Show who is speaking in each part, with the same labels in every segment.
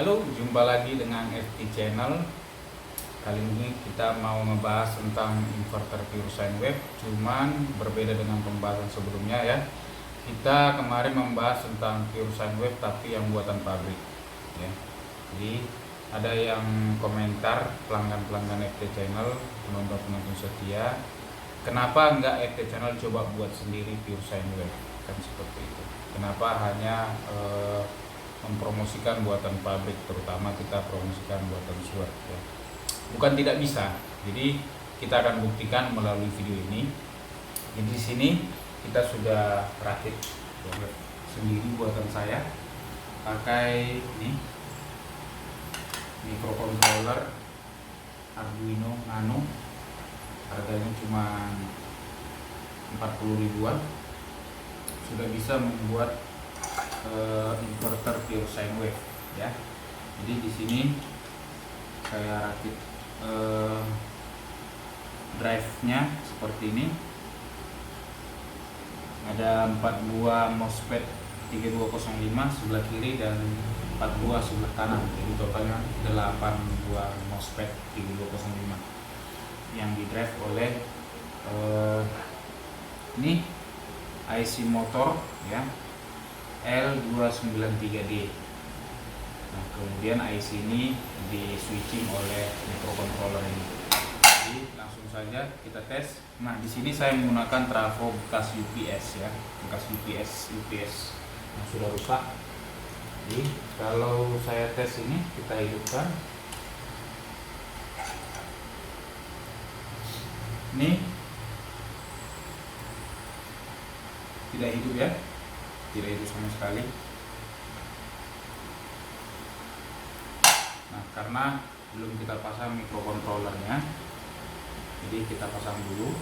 Speaker 1: Halo, jumpa lagi dengan FT Channel. Kali ini kita mau ngebahas tentang inverter pure sine wave, cuman berbeda dengan pembahasan sebelumnya ya. Kita kemarin membahas tentang pure sine wave tapi yang buatan pabrik ya. Jadi ada yang komentar pelanggan-pelanggan FT Channel, penonton-penonton setia, kenapa enggak FT Channel coba buat sendiri pure sine wave? Kan seperti itu. Kenapa hanya mempromosikan buatan pabrik, terutama kita promosikan buatan Sword ya. Bukan tidak bisa. Jadi kita akan buktikan melalui video ini. Jadi di sini kita sudah rakit sendiri buatan saya pakai ini microcontroller Arduino Nano, harganya cuma 40 ribuan. Sudah bisa membuat inverter pure sine wave ya. Jadi di sini saya rakit drive-nya seperti ini. Ada 4 buah MOSFET 3205 sebelah kiri dan 4 buah sebelah kanan. Jadi totalnya 8 buah MOSFET 3205 yang di drive oleh ini IC motor ya, L293D. Nah, kemudian IC ini di switching oleh microcontroller ini. Jadi langsung saja kita tes. Nah, di sini saya menggunakan trafo bekas UPS ya, bekas UPS yang sudah rusak. Jadi kalau saya tes ini, kita hidupkan. Ini tidak hidup ya, tidak hidup sama sekali. Nah, karena belum kita pasang microcontrollernya, jadi kita pasang dulu.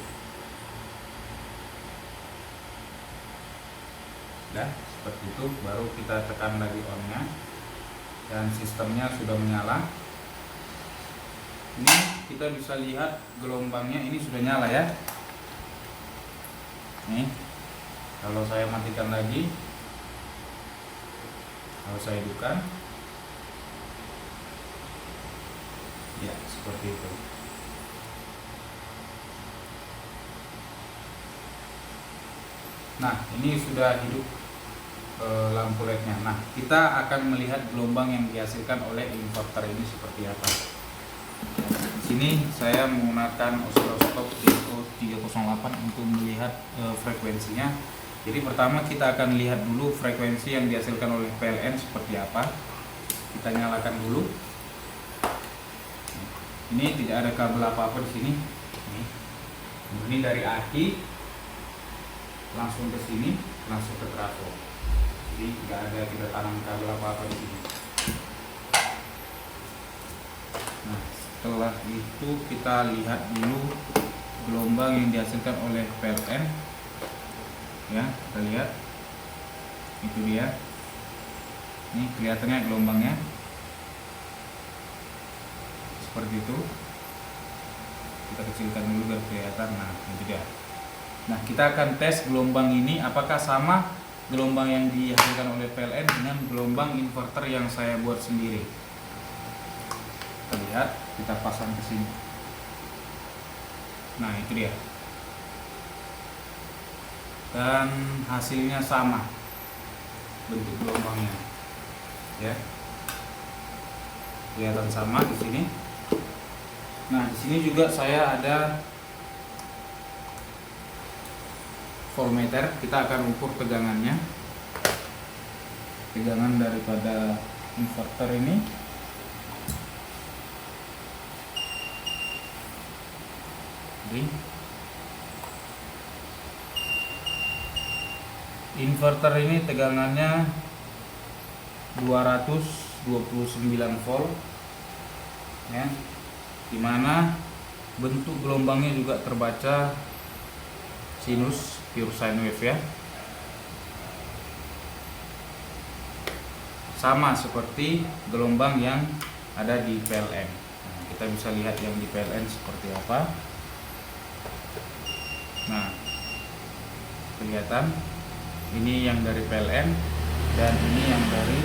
Speaker 1: Dah seperti itu, baru kita tekan lagi on-nya dan sistemnya sudah menyala. Ini kita bisa lihat gelombangnya, ini sudah nyala ya. Nih, kalau saya matikan lagi, kalau saya hidupkan, ya seperti itu. Nah, ini sudah hidup lampu LED-nya. Nah, kita akan melihat gelombang yang dihasilkan oleh inverter ini seperti apa. Sini saya menggunakan oscilloscope Deco 308 untuk melihat frekuensinya. Jadi pertama kita akan lihat dulu frekuensi yang dihasilkan oleh PLN seperti apa. Kita nyalakan dulu. Ini tidak ada kabel apa-apa di sini. Ini dari aki langsung ke sini, langsung ke trafo. Jadi tidak ada kita tanam kabel apa-apa di sini. Nah, setelah itu kita lihat dulu gelombang yang dihasilkan oleh PLN. Ya, kita lihat. Itu dia. Ini kelihatannya gelombangnya. Seperti itu. Kita kecilkan dulu biar kelihatan. Nah, itu dia. Nah, kita akan tes gelombang ini apakah sama gelombang yang dihasilkan oleh PLN dengan gelombang inverter yang saya buat sendiri. Kita lihat, kita pasang ke sini. Nah, itu dia. Dan hasilnya sama bentuk gelombangnya. Ya. Kelihatan sama di sini. Nah, di sini juga saya ada voltmeter. Kita akan ukur tegangannya. Tegangan daripada inverter ini. Jadi inverter ini tegangannya 229 volt ya, dimana bentuk gelombangnya juga terbaca sinus pure sine wave ya, sama seperti gelombang yang ada di PLN. Nah, kita bisa lihat yang di PLN seperti apa. Nah, kelihatan ini yang dari PLN dan ini yang dari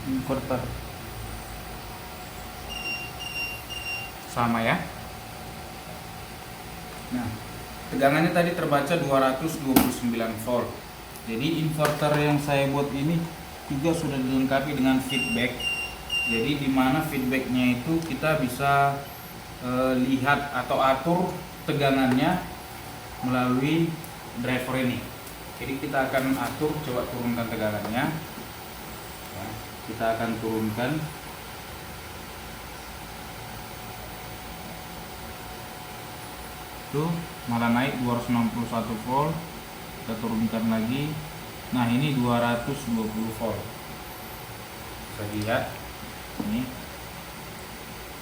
Speaker 1: inverter sama ya. Nah, tegangannya tadi terbaca 229 volt. Jadi inverter yang saya buat ini juga sudah dilengkapi dengan feedback. Jadi di mana feedbacknya itu kita bisa lihat atau atur tegangannya melalui driver ini. Jadi kita akan atur, coba turunkan tegangannya. Ya, kita akan turunkan. Tuh, malah naik 261 volt. Kita turunkan lagi. Nah, ini 220 volt. Bisa lihat ini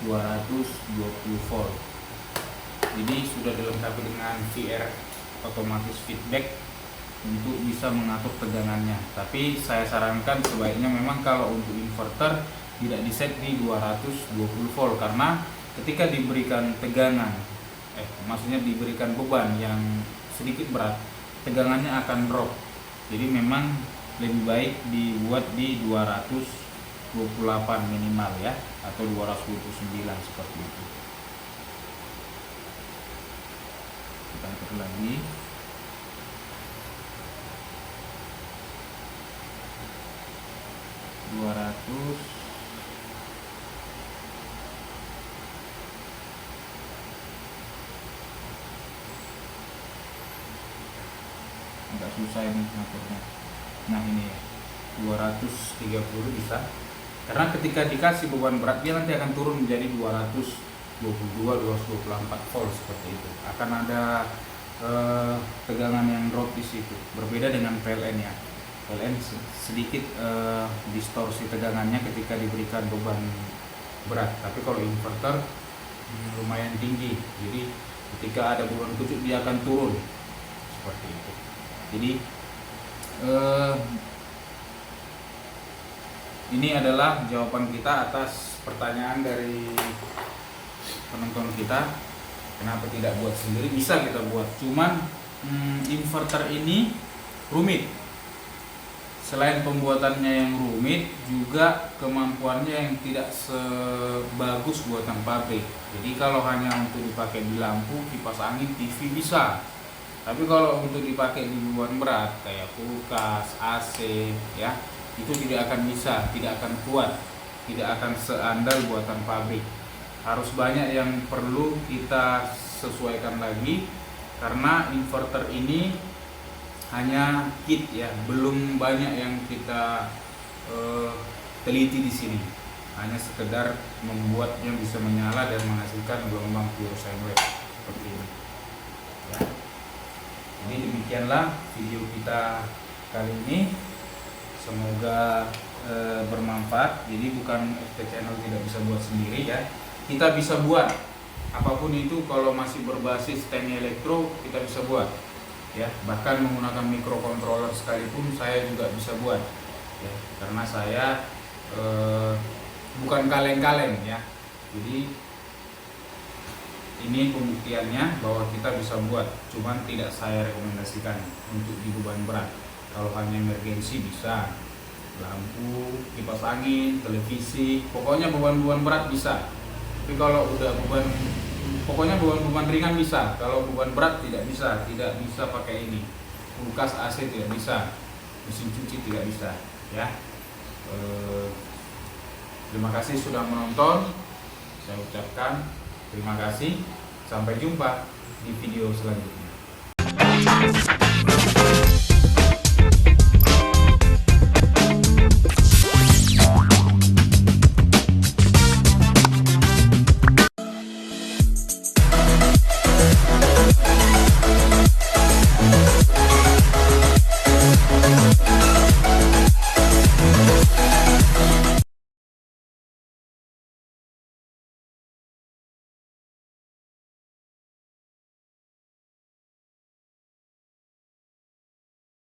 Speaker 1: 220 volt. Jadi sudah dilengkapi dengan VR otomatis feedback untuk bisa mengatur tegangannya. Tapi saya sarankan sebaiknya memang kalau untuk inverter tidak diset di 220 volt, karena ketika diberikan tegangan maksudnya diberikan beban yang sedikit berat, tegangannya akan drop. Jadi memang lebih baik dibuat di 228 minimal ya, atau 229 seperti itu. Kita atur lagi. Agak susah ini ngaturnya. Nah ini ya, 230 bisa. Karena ketika dikasih beban berat dia nanti akan turun menjadi 222, 224 volt seperti itu. Akan ada tegangan yang drop di situ. Berbeda dengan PLN ya. PLN sedikit distorsi tegangannya ketika diberikan beban berat. Tapi kalau inverter lumayan tinggi. Jadi ketika ada beban kucuk dia akan turun seperti itu. Jadi ini adalah jawaban kita atas pertanyaan dari penonton kita. Kenapa tidak buat sendiri? Bisa kita buat, cuman inverter ini rumit. Selain pembuatannya yang rumit, juga kemampuannya yang tidak sebagus buatan pabrik. Jadi kalau hanya untuk dipakai di lampu, kipas angin, TV bisa. Tapi kalau untuk dipakai di beban berat kayak kulkas, AC ya, itu tidak akan bisa, tidak akan kuat, tidak akan seandal buatan pabrik. Harus banyak yang perlu kita sesuaikan lagi, karena inverter ini hanya kit ya, belum banyak yang kita teliti di sini. Hanya sekedar membuatnya bisa menyala dan menghasilkan gelombang pure sine wave seperti ini. Ya. Jadi demikianlah video kita kali ini. Semoga bermanfaat. Jadi bukan FT Channel tidak bisa buat sendiri ya. Kita bisa buat apapun itu, kalau masih berbasis teknik elektro kita bisa buat ya. Bahkan menggunakan microcontroller sekalipun saya juga bisa buat ya, karena saya bukan kaleng-kaleng ya. Jadi ini pembuktiannya bahwa kita bisa buat, cuman tidak saya rekomendasikan untuk di beban berat. Kalau hanya emergensi bisa, lampu, kipas angin, televisi, pokoknya beban-beban berat bisa. Tapi kalau udah pokoknya beban ringan bisa. Kalau beban berat tidak bisa pakai ini. Kulkas, AC tidak bisa, mesin cuci tidak bisa ya. Terima kasih sudah menonton. Saya ucapkan terima kasih. Sampai jumpa di video selanjutnya.